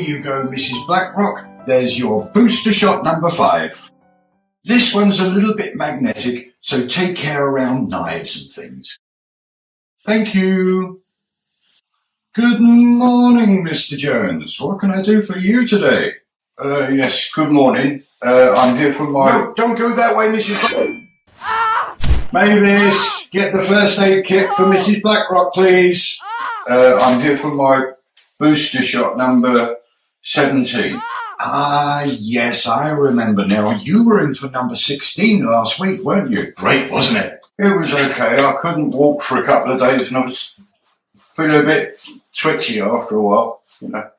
you go, Mrs. Blackrock. There's your booster shot number 5. This one's a little bit magnetic, so take care around knives and things. Thank you. Good morning, Mr. Jones. What can I do for you today? Yes, good morning. I'm here for my... No, don't go that way, Mrs. Blackrock. Mavis, get the first aid kit for Mrs. Blackrock, please. I'm here for my booster shot number 17. Ah, yes, I remember now. You were in for number 16 last week, weren't you? Great, wasn't it? It was okay. I couldn't walk for a couple of days and I was feeling a bit twitchy after a while, you know.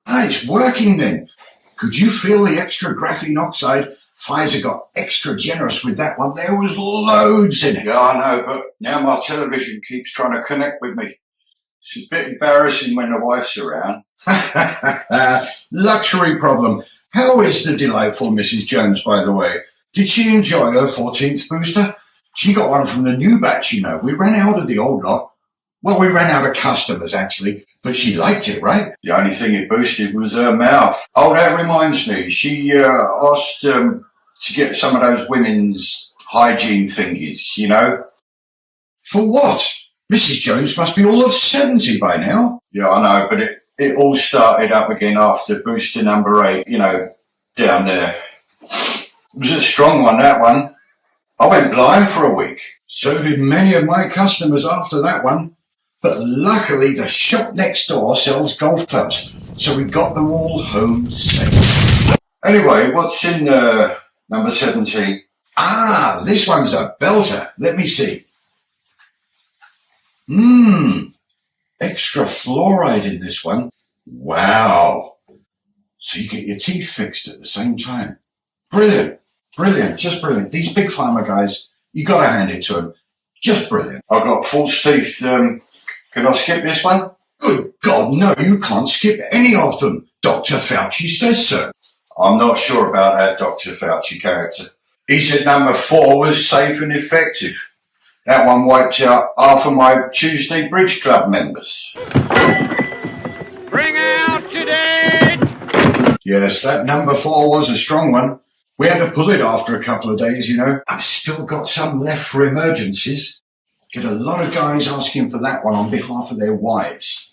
Ah, it's working then. Could you feel the extra graphene oxide? Pfizer got extra generous with that one. There was loads in it. Yeah, I know, but now my television keeps trying to connect with me. It's a bit embarrassing when the wife's around. Luxury problem. How is the delightful Mrs. Jones, by the way? Did she enjoy her 14th booster? She got one from the new batch, you know. We ran out of the old lot. Well, we ran out of customers, actually, but she liked it, right? The only thing it boosted was her mouth. Oh, that reminds me. She asked to get some of those women's hygiene thingies, you know? For what? Mrs. Jones must be all of 70 by now. Yeah, I know, but it all started up again after booster number 8, you know, down there. It was a strong one, that one. I went blind for a week. So did many of my customers after that one. But luckily the shop next door sells golf clubs, so we got them all home safe. Anyway, what's in number 17? Ah, this one's a belter. Let me see. Extra fluoride in this one. Wow. So you get your teeth fixed at the same time. Brilliant. Brilliant. Just brilliant. These big pharma guys, you got to hand it to them. Just brilliant. I've got false teeth. Can I skip this one? Good God, no, you can't skip any of them. Dr. Fauci says so. I'm not sure about that Dr. Fauci character. He said number 4 was safe and effective. That one wiped out half of my Tuesday Bridge Club members. Bring out your dead! Yes, that number 4 was a strong one. We had to pull it after a couple of days, you know. I've still got some left for emergencies. Get a lot of guys asking for that one on behalf of their wives.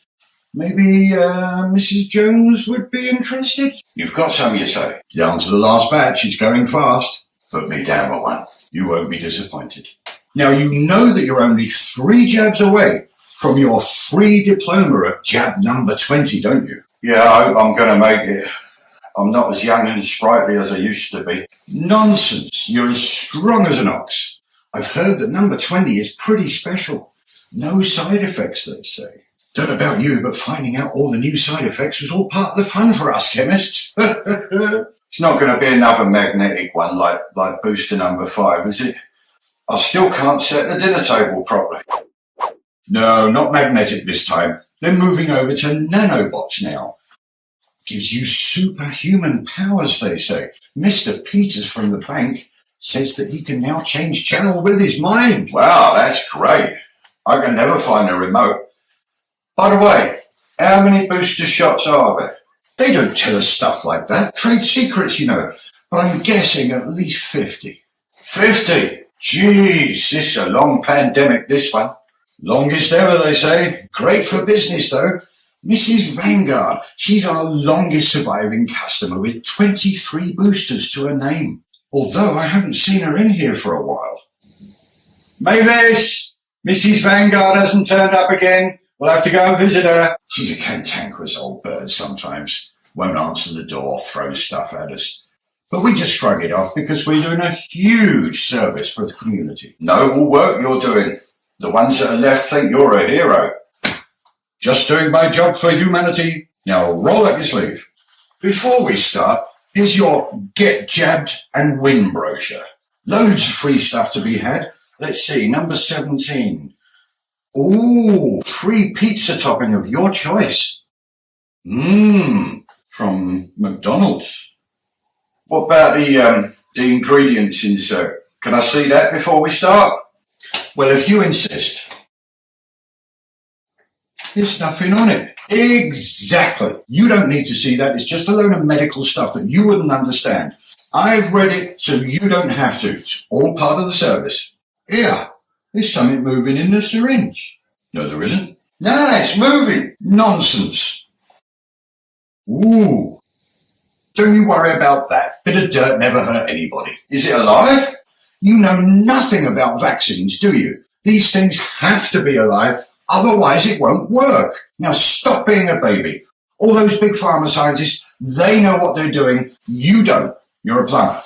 Maybe Mrs. Jones would be interested? You've got some, you say? Down to the last batch, it's going fast. Put me down for one. You won't be disappointed. Now, you know that you're only 3 jabs away from your free diploma at jab number 20, don't you? Yeah, I hope I'm going to make it. I'm not as young and sprightly as I used to be. Nonsense. You're as strong as an ox. I've heard that number 20 is pretty special. No side effects, they say. Don't know about you, but finding out all the new side effects was all part of the fun for us chemists. It's not going to be another magnetic one like booster number 5, is it? I still can't set the dinner table properly. No, not magnetic this time. They're moving over to nanobots now. Gives you superhuman powers, they say. Mr. Peters from the bank says that he can now change channel with his mind. Wow, that's great. I can never find a remote. By the way, how many booster shots are there? They don't tell us stuff like that. Trade secrets, you know. But I'm guessing at least 50. 50? Jeez, this is a long pandemic, this one. Longest ever, they say. Great for business, though. Mrs. Vanguard, she's our longest surviving customer with 23 boosters to her name. Although I haven't seen her in here for a while. Mavis! Mrs. Vanguard hasn't turned up again. We'll have to go and visit her. She's a cantankerous old bird sometimes. Won't answer the door, throws stuff at us. But we just shrug it off because we're doing a huge service for the community. Noble work you're doing. The ones that are left think you're a hero. Just doing my job for humanity. Now roll up your sleeve. Before we start, here's your Get Jabbed and Win brochure. Loads of free stuff to be had. Let's see, number 17. Ooh, free pizza topping of your choice. From McDonald's. What about the ingredients insert? Can I see that before we start? Well, if you insist. There's nothing on it. Exactly. You don't need to see that. It's just a load of medical stuff that you wouldn't understand. I've read it so you don't have to. It's all part of the service. Here, there's something moving in the syringe. No, there isn't. No, it's moving. Nonsense. Ooh. Don't you worry about that. Bit of dirt never hurt anybody. Is it alive? You know nothing about vaccines, do you? These things have to be alive, otherwise it won't work. Now stop being a baby. All those big pharma scientists, they know what they're doing. You don't. You're a plumber.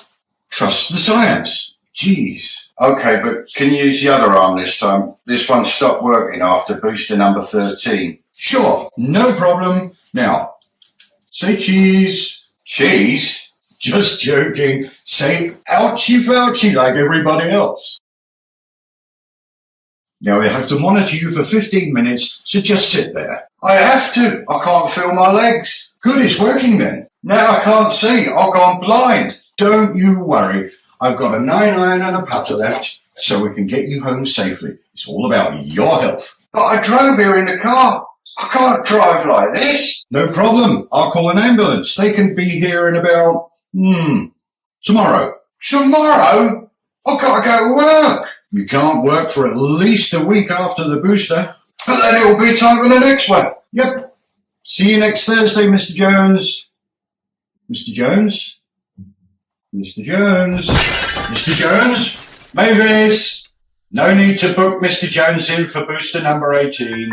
Trust the science. Jeez. Okay, but can you use the other arm this time? This one stopped working after booster number 13. Sure, no problem. Now, say cheese. Cheese? Just joking. Say ouchie fouchie like everybody else. Now we have to monitor you for 15 minutes, so just sit there. I have to. I can't feel my legs. Good, it's working then. Now I can't see. I've gone blind. Don't you worry. I've got a 9-iron and a putter left, so we can get you home safely. It's all about your health. But I drove here in the car. I can't drive like this. No problem. I'll call an ambulance. They can be here in about, tomorrow. Tomorrow? I've got to go to work. You can't work for at least a week after the booster. But then it'll be time for the next one. Yep. See you next Thursday, Mr. Jones. Mr. Jones? Mr. Jones? Mr. Jones? Mavis? No need to book Mr. Jones in for booster number 18.